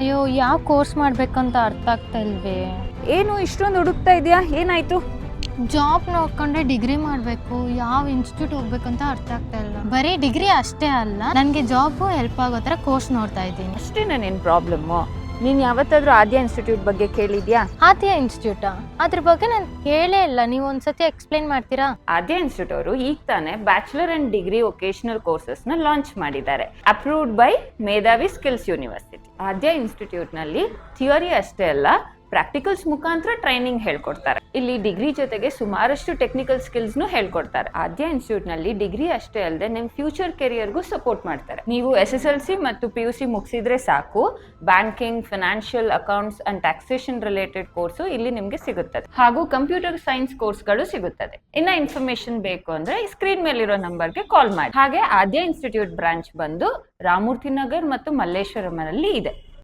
ಅಯ್ಯೋ, ಯಾವ ಕೋರ್ಸ್ ಮಾಡ್ಬೇಕಂತ ಅರ್ಥ ಆಗ್ತಾ ಇಲ್ವೇ. ಏನು ಇಷ್ಟೊಂದು ಹುಡುಕ್ತಾ ಇದೆಯಾ, ಏನಾಯ್ತು? ಜಾಬ್ ನೋಡ್ಕೊಂಡ್ರೆ ಡಿಗ್ರಿ ಮಾಡಬೇಕು, ಯಾವ ಇನ್ಸ್ಟಿಟ್ಯೂಟ್ ಹೋಗ್ಬೇಕಂತ ಅರ್ಥ ಆಗ್ತಾ ಇಲ್ಲ. ಬರೀ ಡಿಗ್ರಿ ಅಷ್ಟೇ ಅಲ್ಲ, ನನಗೆ ಜಾಬು ಹೆಲ್ಪ್ ಆಗೋ ಥರ ಕೋರ್ಸ್ ನೋಡ್ತಾ ಇದ್ದೀನಿ. ಅಷ್ಟೇ ನಿನ್ನ ಪ್ರಾಬ್ಲಮ್ಮು. ನೀನು ಯಾವತ್ತಾದ್ರೂ ಆದ್ಯ ಇನ್ಸ್ಟಿಟ್ಯೂಟ್ ಬಗ್ಗೆ ಕೇಳಿದ್ಯಾ? ಆದ್ಯ ಇನ್ಸ್ಟಿಟ್ಯೂಟಾ? ಅದ್ರ ಬಗ್ಗೆ ನಾನು ಕೇಳೇ ಇಲ್ಲ, ನೀವು ಒಂದ್ಸತಿ ಎಕ್ಸ್ಪ್ಲೈನ್ ಮಾಡ್ತೀರಾ? ಆದ್ಯ ಇನ್ಸ್ಟಿಟ್ಯೂಟ್ ಅವರು ಈಗ ತಾನೇ bachelor and degree vocational courses ನ ಲಾಂಚ್ ಮಾಡಿದ್ದಾರೆ, approved by Medhavi skills university. Aadya institute ನಲ್ಲಿ ಥಿಯರಿ ಅಷ್ಟೇ ಅಲ್ಲ, ಪ್ರಾಕ್ಟಿಕಲ್ಸ್ ಮುಖಾಂತರ ಟ್ರೈನಿಂಗ್ ಹೇಳ್ಕೊಡ್ತಾರೆ. ಇಲ್ಲಿ ಡಿಗ್ರಿ ಜೊತೆಗೆ ಸುಮಾರಷ್ಟು ಟೆಕ್ನಿಕಲ್ ಸ್ಕಿಲ್ಸ್ ನು ಹೇಳ್ಕೊಡ್ತಾರೆ. ಆದ್ಯ ಇನ್ಸ್ಟಿಟ್ಯೂಟ್ ನಲ್ಲಿ ಡಿಗ್ರಿ ಅಷ್ಟೇ ಅಲ್ಲದೆ ನಿಮ್ ಫ್ಯೂಚರ್ ಕೆರಿಯರ್ಗೂ ಸಪೋರ್ಟ್ ಮಾಡ್ತಾರೆ. ನೀವು SSLC ಮತ್ತು PUC ಮುಗಿಸಿದ್ರೆ ಸಾಕು, banking, financial, accounts and taxation related course ಇಲ್ಲಿ ನಿಮ್ಗೆ ಸಿಗುತ್ತದೆ. ಹಾಗೂ ಕಂಪ್ಯೂಟರ್ ಸೈನ್ಸ್ ಕೋರ್ಸ್ಗಳು ಸಿಗುತ್ತದೆ. ಇನ್ನ ಇನ್ಫಾರ್ಮೇಶನ್ ಬೇಕು ಅಂದ್ರೆ ಸ್ಕ್ರೀನ್ ಮೇಲಿರೋ ನಂಬರ್ಗೆ ಕಾಲ್ ಮಾಡಿ. ಹಾಗೆ ಆದ್ಯ ಇನ್ಸ್ಟಿಟ್ಯೂಟ್ ಬ್ರಾಂಚ್ ಬಂದು ರಾಮೂರ್ತಿ ನಗರ್ ಮತ್ತು ಮಲ್ಲೇಶ್ವರಂ ಅಲ್ಲಿ ಇದೆ.